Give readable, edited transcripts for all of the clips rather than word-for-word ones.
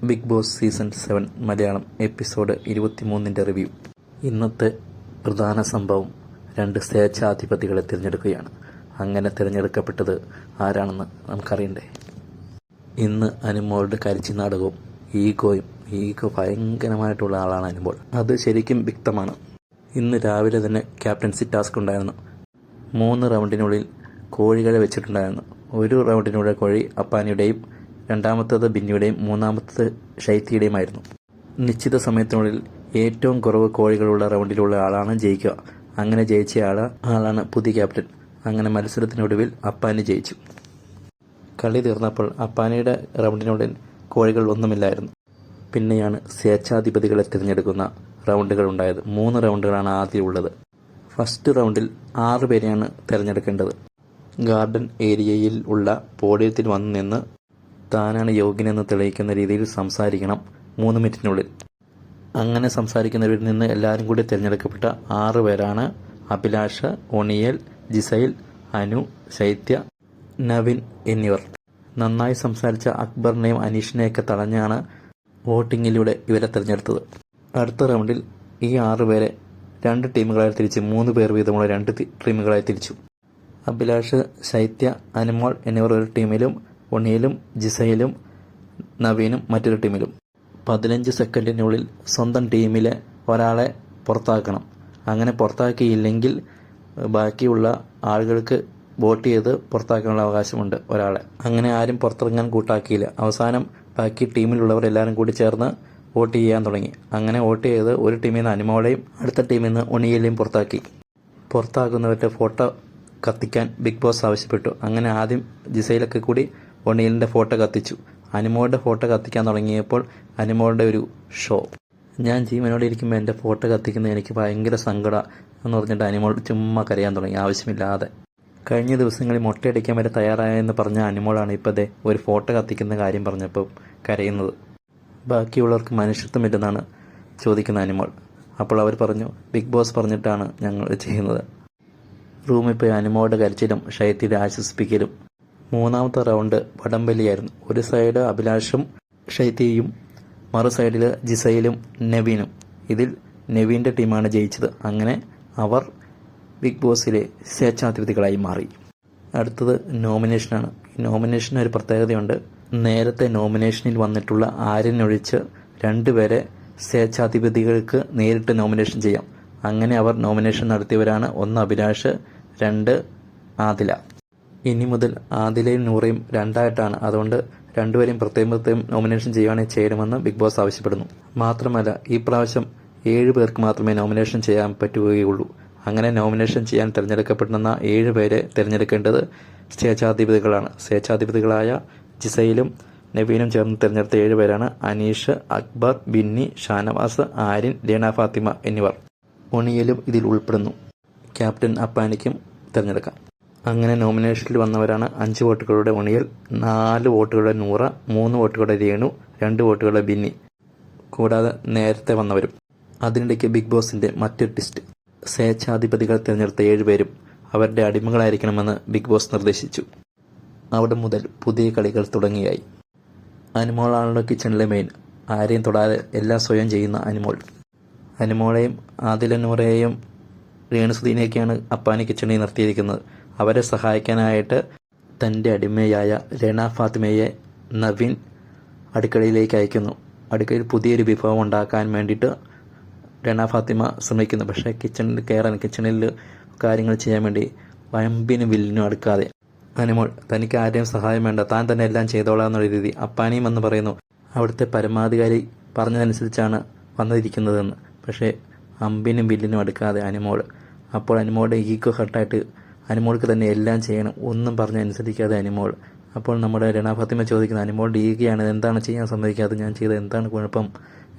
Big Boss season 7 Malayalam episode 23 review. ഇന്നത്തെ പ്രധാന സംഭവം 2 സ്വേച്ഛാധിപതികളെ തിരഞ്ഞെടുക്കുകയാണ്. അങ്ങനെ തിരഞ്ഞെടുക്കപ്പെട്ടത് ആരാണെന്ന് നമുക്കറിയണ്ടേ? ഇന്ന് അനുമോളുടെ കരിച്ചി നാടകവും ഈഗോ ഭയങ്കരമായിട്ടുള്ള ആളാണ് അനുമോൾ. അത് ശരിക്കും വ്യക്തമാണ്. ഇന്ന് രാവിലെ തന്നെ ക്യാപ്റ്റൻസി ടാസ്ക് ഉണ്ടായിരുന്നു. 3 റൗണ്ടിനുള്ളിൽ കോഴികളെ വെച്ചിട്ടുണ്ടായിരുന്നു. ഒരു റൗണ്ടിനുള്ളിൽ കോഴി അപ്പാനിയുടെയും, രണ്ടാമത്തേത് ബിന്നിയുടെയും, മൂന്നാമത്തേത് ഷൈത്തിയുടെയുമായിരുന്നു. നിശ്ചിത സമയത്തിനുള്ളിൽ ഏറ്റവും കുറവ് കോഴികളുള്ള റൗണ്ടിലുള്ള ആളാണ് ജയിക്കുക. അങ്ങനെ ജയിച്ച ആളാണ് പുതിയ ക്യാപ്റ്റൻ. അങ്ങനെ മത്സരത്തിനൊടുവിൽ അപ്പാനി ജയിച്ചു. കളി തീർന്നപ്പോൾ അപ്പാനിയുടെ റൗണ്ടിനുള്ളിൽ കോഴികൾ ഒന്നുമില്ലായിരുന്നു. പിന്നെയാണ് സ്വേച്ഛാധിപതികളെ തിരഞ്ഞെടുക്കുന്ന റൗണ്ടുകൾ ഉണ്ടായത്. 3 റൗണ്ടുകളാണ് ആദ്യം ഉള്ളത്. ഫസ്റ്റ് റൗണ്ടിൽ 6 പേരെയാണ് തിരഞ്ഞെടുക്കേണ്ടത്. ഗാർഡൻ ഏരിയയിൽ ഉള്ള പോഡിയത്തിൽ വന്നു നിന്ന് താനാണ് യോഗ്യനെന്ന് തെളിയിക്കുന്ന രീതിയിൽ സംസാരിക്കണം 3 മിനിറ്റിനുള്ളിൽ. അങ്ങനെ സംസാരിക്കുന്നവരിൽ നിന്ന് എല്ലാവരും കൂടി തിരഞ്ഞെടുക്കപ്പെട്ട 6 പേരാണ് അഭിലാഷ്, ഒണിയൽ, ജിസൈൽ, അനു, ശൈത്യ, നവിൻ എന്നിവർ. നന്നായി സംസാരിച്ച അക്ബറിനെയും അനീഷിനെയൊക്കെ തടഞ്ഞാണ് വോട്ടിങ്ങിലൂടെ ഇവരെ തിരഞ്ഞെടുത്തത്. അടുത്ത റൗണ്ടിൽ ഈ 6 പേരെ 2 ടീമുകളായി തിരിച്ച് 3 പേർ വീതമുള്ള 2 ടീമുകളായി തിരിച്ചു. അഭിലാഷ്, ശൈത്യ, അനുമോൾ എന്നിവർ ഒരു ടീമിലും ഒണിയലും ജിസയിലും നവീനും മറ്റൊരു ടീമിലും. 15 സെക്കൻഡിനുള്ളിൽ സ്വന്തം ടീമിലെ ഒരാളെ പുറത്താക്കണം. അങ്ങനെ പുറത്താക്കിയില്ലെങ്കിൽ ബാക്കിയുള്ള ആളുകൾക്ക് വോട്ട് ചെയ്ത് പുറത്താക്കാനുള്ള അവകാശമുണ്ട് ഒരാളെ. അങ്ങനെ ആരും പുറത്തിറങ്ങാൻ കൂട്ടാക്കിയില്ല. അവസാനം ബാക്കി ടീമിലുള്ളവർ എല്ലാവരും കൂടി ചേർന്ന് വോട്ട് ചെയ്യാൻ തുടങ്ങി. അങ്ങനെ വോട്ട് ചെയ്ത് ഒരു ടീമിൽ നിന്ന് അനുമോളെയും അടുത്ത ടീമിൽ നിന്ന് ഒണിയലെയും പുറത്താക്കി. പുറത്താക്കുന്നവരുടെ ഫോട്ടോ കത്തിക്കാൻ ബിഗ് ബോസ് ആവശ്യപ്പെട്ടു. അങ്ങനെ ആദ്യം ജിസയിലൊക്കെ കൂടി ഒണിയലിൻ്റെ ഫോട്ടോ കത്തിച്ചു. അനുമോളുടെ ഫോട്ടോ കത്തിക്കാൻ തുടങ്ങിയപ്പോൾ അനുമോളുടെ ഒരു ഷോ. ഞാൻ ജീവനോടെ ഇരിക്കുമ്പോൾ എൻ്റെ ഫോട്ടോ കത്തിക്കുന്നത് എനിക്ക് ഭയങ്കര സങ്കടം എന്ന് പറഞ്ഞിട്ട് അനുമോൾ ചുമ്മാ കരയാൻ തുടങ്ങി ആവശ്യമില്ലാതെ. കഴിഞ്ഞ ദിവസങ്ങളിൽ മൊട്ടയടിക്കാൻ വരെ തയ്യാറായെന്ന് പറഞ്ഞ അനുമോളാണ് ഇപ്പോൾ ഒരു ഫോട്ടോ കത്തിക്കുന്ന കാര്യം പറഞ്ഞപ്പോൾ കരയുന്നത്. ബാക്കിയുള്ളവർക്ക് മനുഷ്യത്വമില്ലെന്നാണ് ചോദിക്കുന്ന അനുമോൾ. അപ്പോൾ അവർ പറഞ്ഞു, ബിഗ് ബോസ് പറഞ്ഞിട്ടാണ് ഞങ്ങൾ ചെയ്യുന്നത്. റൂമിൽ പോയി അനുമോളുടെ കരച്ചിലും ഷൈത്തിയുടെ ആശ്വസിപ്പിക്കലും. 3ാമത്തെ റൗണ്ട് വടംവലിയായിരുന്നു. ഒരു സൈഡ് അഭിലാഷും ഷൈത്തിയും, മറു സൈഡിൽ ജിസയിലും നവീനും. ഇതിൽ നവീൻ്റെ ടീമാണ് ജയിച്ചത്. അങ്ങനെ അവർ ബിഗ് ബോസിലെ സ്വേച്ഛാധിപതികളായി മാറി. അടുത്തത് നോമിനേഷനാണ്. നോമിനേഷന് ഒരു പ്രത്യേകതയുണ്ട്. നേരത്തെ നോമിനേഷനിൽ വന്നിട്ടുള്ള ആര്യനൊഴിച്ച് 2 പേരെ സ്വേച്ഛാധിപതികൾക്ക് നേരിട്ട് നോമിനേഷൻ ചെയ്യാം. അങ്ങനെ അവർ നോമിനേഷൻ നടത്തിയവരാണ്. 1 അഭിലാഷ്, 2 ആദില. ഇനി മുതൽ ആദിലയും നൂറയും 2ആയിട്ടാണ്. അതുകൊണ്ട് 2 പേരെയും പ്രത്യേകം നോമിനേഷൻ ചെയ്യുവാണെങ്കിൽ ചെയ്യണമെന്ന് ബിഗ് ബോസ് ആവശ്യപ്പെടുന്നു. മാത്രമല്ല ഈ പ്രാവശ്യം 7 പേർക്ക് മാത്രമേ നോമിനേഷൻ ചെയ്യാൻ പറ്റുകയുള്ളൂ. അങ്ങനെ നോമിനേഷൻ ചെയ്യാൻ തിരഞ്ഞെടുക്കപ്പെടുന്ന 7 പേരെ തിരഞ്ഞെടുക്കേണ്ടത് സ്വേച്ഛാധിപതികളാണ്. സ്വേച്ഛാധിപതികളായ ജിസയിലും നവീനും ചേർന്ന് തിരഞ്ഞെടുത്ത 7 പേരാണ് അനീഷ്, അക്ബർ, ബിന്നി, ഷാനവാസ്, ആര്യൻ, ലീന ഫാത്തിമ എന്നിവർ. ഒണിയലും ഇതിൽ ഉൾപ്പെടുന്നു. ക്യാപ്റ്റൻ അപ്പാനിക്കും തിരഞ്ഞെടുക്കാം. അങ്ങനെ നോമിനേഷനിൽ വന്നവരാണ് 5 വോട്ടുകളുടെ ഒണിയൽ, 4 വോട്ടുകളുടെ നൂറ, 3 വോട്ടുകളുടെ രേണു, 2 വോട്ടുകളുടെ ബിന്നി, കൂടാതെ നേരത്തെ വന്നവരും. അതിനിടയ്ക്ക് ബിഗ് ബോസിന്റെ മറ്റൊരു ട്വിസ്റ്റ്. സ്വേച്ഛാധിപതികൾ തിരഞ്ഞെടുത്ത 7 പേരും അവരുടെ അടിമകളായിരിക്കണമെന്ന് ബിഗ് ബോസ് നിർദ്ദേശിച്ചു. അവിടെ മുതൽ പുതിയ കളികൾ തുടങ്ങിയായി. അനുമോളാണല്ലോ കിച്ചണിലെ മെയിൻ. ആരെയും തൊടാതെ എല്ലാം സ്വയം ചെയ്യുന്ന അനുമോളെയും ആദില, നൂറയെയും രേണുസുദീനെയൊക്കെയാണ് അപ്പാനി കിച്ചണിൽ നിർത്തിയിരിക്കുന്നത്. അവരെ സഹായിക്കാനായിട്ട് തൻ്റെ അടിമയായ ലീന ഫാത്തിമയെ നവീൻ അടുക്കളയിലേക്ക് അയക്കുന്നു. അടുക്കളയിൽ പുതിയൊരു വിഭവം ഉണ്ടാക്കാൻ വേണ്ടിയിട്ട് ലീന ഫാത്തിമ ശ്രമിക്കുന്നു. പക്ഷേ കിച്ചണിൽ കാര്യങ്ങൾ ചെയ്യാൻ വേണ്ടി വയമ്പിനും വില്ലിനും അടുക്കാതെ അനുമോൾ തനിക്ക് ആരെയും സഹായം വേണ്ട, താൻ തന്നെ എല്ലാം ചെയ്തോളാം എന്നുള്ള രീതി. അപ്പാനിയും എന്ന് പറയുന്നു അവിടുത്തെ പരമാധികാരി പറഞ്ഞതനുസരിച്ചാണ് വന്നിരിക്കുന്നതെന്ന്. പക്ഷേ അമ്പിനും വില്ലിനും അടുക്കാതെ അനുമോൾ. അപ്പോൾ അനുമോളുടെ ഈഗോ ഹർട്ടായിട്ട് അനുമോൾക്ക് തന്നെ എല്ലാം ചെയ്യണം, ഒന്നും പറഞ്ഞനുസരിക്കാതെ അനുമോൾ. അപ്പോൾ നമ്മുടെ ലീന ഫാത്തിമ ചോദിക്കുന്നത് അനുമോളുടെ ഈഗയാണ്, എന്താണ് ചെയ്യാൻ സമ്മതിക്കാതെ, ഞാൻ ചെയ്ത് എന്താണ് കുഴപ്പം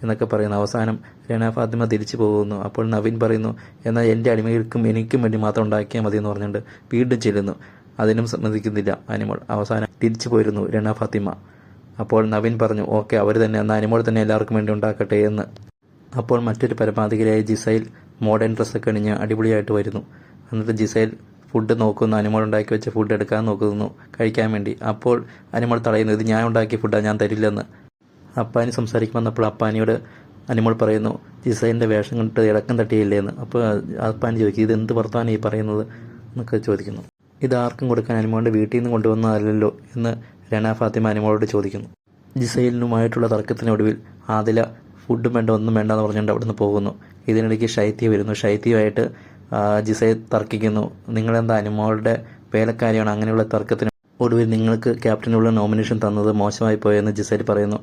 എന്നൊക്കെ പറയുന്നു. അവസാനം ലീന ഫാത്തിമ തിരിച്ചു പോകുന്നു. അപ്പോൾ നവീൻ പറയുന്നു, എന്നാൽ എൻ്റെ അടിമകൾക്കും എനിക്കും വേണ്ടി മാത്രം ഉണ്ടാക്കിയാൽ മതി എന്ന് പറഞ്ഞുകൊണ്ട് വീണ്ടും ചെല്ലുന്നു. അതിനും സമ്മതിക്കുന്നില്ല അനുമോൾ. അവസാനം തിരിച്ചു പോയിരുന്നു ലീന ഫാത്തിമ. അപ്പോൾ നവീൻ പറഞ്ഞു, ഓക്കെ അവർ തന്നെ, എന്നാൽ അനുമോൾ തന്നെ എല്ലാവർക്കും വേണ്ടി ഉണ്ടാക്കട്ടെ എന്ന്. അപ്പോൾ മറ്റൊരു പരമാധികാരിയായ ജിസൈൽ മോഡേൺ ഡ്രസ്സൊക്കെ അണിഞ്ഞ് അടിപൊളിയായിട്ട് വരുന്നു. എന്നിട്ട് ജിസൈൽ ഫുഡ് നോക്കുന്നു. അനുമോൾ ഉണ്ടാക്കി വെച്ച ഫുഡ് എടുക്കാൻ നോക്കുന്നു കഴിക്കാൻ വേണ്ടി. അപ്പോൾ അനുമോൾ തടയുന്നു, ഇത് ഞാൻ ഉണ്ടാക്കിയ ഫുഡാണ്, ഞാൻ തരില്ലെന്ന്. അപ്പാനി സംസാരിക്കാൻ വന്നപ്പോൾ അപ്പാനിയോട് അനിമോൾ പറയുന്നു ജിസൈലിൻ്റെ വേഷം കണ്ടിട്ട് ഇളക്കം തട്ടിയില്ലേ എന്ന്. അപ്പോൾ അപ്പാനി ചോദിക്കും ഇതെന്ത് വർത്താനം ഈ പറയുന്നത് എന്നൊക്കെ ചോദിക്കുന്നു. ഇതാർക്കും കൊടുക്കാൻ അനിമോളുടെ വീട്ടിൽ നിന്ന് കൊണ്ടുവന്നതല്ലല്ലോ എന്ന് രന ഫാത്തിമ അനിമോളോട് ചോദിക്കുന്നു. ജിസൈലിനുമായിട്ടുള്ള തർക്കത്തിനൊടുവിൽ ആദില ഫുഡും വേണ്ട ഒന്നും വേണ്ട എന്ന് പറഞ്ഞുകൊണ്ട് അവിടെ നിന്ന് പോകുന്നു. ഇതിനിടയ്ക്ക് ഷൈത്യ വരുന്നു. ഷൈത്യയുമായിട്ട് ജിസൈൽ തർക്കിക്കുന്നു. നിങ്ങളെന്താ അനിമോളുടെ വേലക്കാരിയാണ്, അങ്ങനെയുള്ള തർക്കത്തിന് ഒടുവിൽ നിങ്ങൾക്ക് ക്യാപ്റ്റനുള്ള നോമിനേഷൻ തന്നത് മോശമായി പോയെന്ന് ജിസൈൽ പറയുന്നു.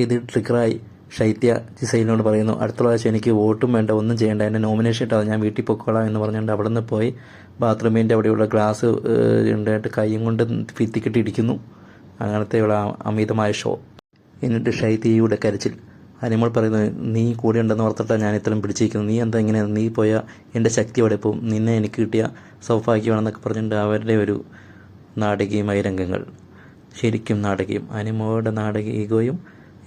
ഇത് ട്രിഗറായി ഷൈത്യ ജിസൈലിനോട് പറയുന്നു അടുത്ത പ്രാവശ്യം എനിക്ക് വോട്ടും വേണ്ട ഒന്നും ചെയ്യേണ്ട, എൻ്റെ നോമിനേഷൻ ഇട്ടാൽ ഞാൻ വീട്ടിൽ പൊക്കോളാം എന്ന് പറഞ്ഞുകൊണ്ട് അവിടെ നിന്ന് പോയി ബാത്റൂമിൻ്റെ അവിടെയുള്ള ഗ്ലാസ് ഉണ്ടായിട്ട് കൈയും കൊണ്ട് ഭിത്തിക്കിട്ടിരിക്കുന്നു. അങ്ങനത്തെയുള്ള അമിതമായ ഷോ. എന്നിട്ട് ഷൈത്യയുടെ കരച്ചിൽ. അനിമോൾ പറയുന്നത് നീ കൂടെ ഉണ്ടെന്ന് ഓർത്തിട്ടാണ് ഞാൻ ഇത്രയും പിടിച്ചിരിക്കുന്നു, നീ എന്താ ഇങ്ങനെ, നീ പോയാൽ എൻ്റെ ശക്തി അവിടെ പോവും, നിന്നെ എനിക്ക് കിട്ടിയ സൗഭാഗ്യമാണെന്നൊക്കെ പറഞ്ഞിട്ട് അവരുടെ ഒരു നാടകീയമായ രംഗങ്ങൾ. ശരിക്കും നാടകീയം. അനിമോളുടെ നാടകീയ ഈഗോയും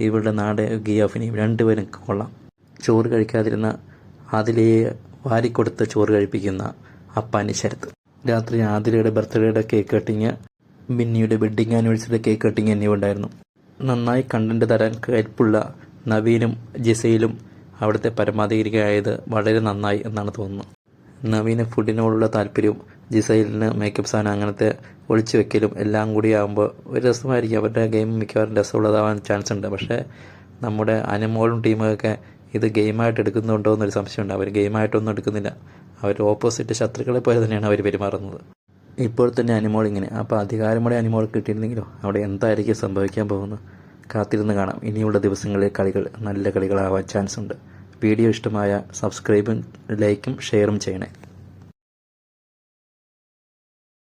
ഇവരുടെ നാടകീയ അഭിനയം രണ്ടുപേരും കൊള്ളാം. ചോറ് കഴിക്കാതിരുന്ന ആദിലയെ വാരിക്കൊടുത്ത് ചോറ് കഴിപ്പിക്കുന്ന അപ്പാനി ശരത്ത്. രാത്രി ആദിലയുടെ ബർത്ത്ഡേയുടെ കേക്ക് കട്ടിങ്, ബിന്നിയുടെ വെഡ്ഡിങ് ആനിവേഴ്സറിയുടെ കേക്ക് കട്ടിങ് എന്നിവ ഉണ്ടായിരുന്നു. നന്നായി കണ്ടന്റ് തരാൻ കൽപ്പുള്ള നവീനും ജിസയിലും അവിടുത്തെ പരമാധികാരിയായത് വളരെ നന്നായി എന്നാണ് തോന്നുന്നത്. നവീന് ഫുഡിനോടുള്ള താല്പര്യവും ജിസൈലിന് മേക്കപ്പ് സാധനം അങ്ങനത്തെ ഒളിച്ചു വെക്കലും എല്ലാം കൂടി ആകുമ്പോൾ ഒരു രസമായിരിക്കും. അവരുടെ ഗെയിം മിക്കവാറും രസമുള്ളതാവാൻ ചാൻസ് ഉണ്ട്. പക്ഷേ നമ്മുടെ അനിമോളും ടീമൊക്കെ ഇത് ഗെയിമായിട്ട് എടുക്കുന്നുണ്ടോ എന്നൊരു സംശയമുണ്ട്. അവർ ഗെയിമായിട്ടൊന്നും എടുക്കുന്നില്ല. അവർ ഓപ്പോസിറ്റ് ശത്രുക്കളെ പോലെ തന്നെയാണ് അവർ പെരുമാറുന്നത്. ഇപ്പോൾ തന്നെ അനിമോൾ ഇങ്ങനെ. അപ്പോൾ അധികാരമുള്ള അനിമോൾ കിട്ടിയിരുന്നെങ്കിലോ അവിടെ എന്തായിരിക്കും സംഭവിക്കാൻ പോകുന്നത്? കാത്തിരുന്ന് കാണാം. ഇനിയുള്ള ദിവസങ്ങളിലെ കളികൾ നല്ല കളികളാവാൻ ചാൻസ് ഉണ്ട്. വീഡിയോ ഇഷ്ടമായ സബ്സ്ക്രൈബും ലൈക്കും ഷെയറും ചെയ്യണേ.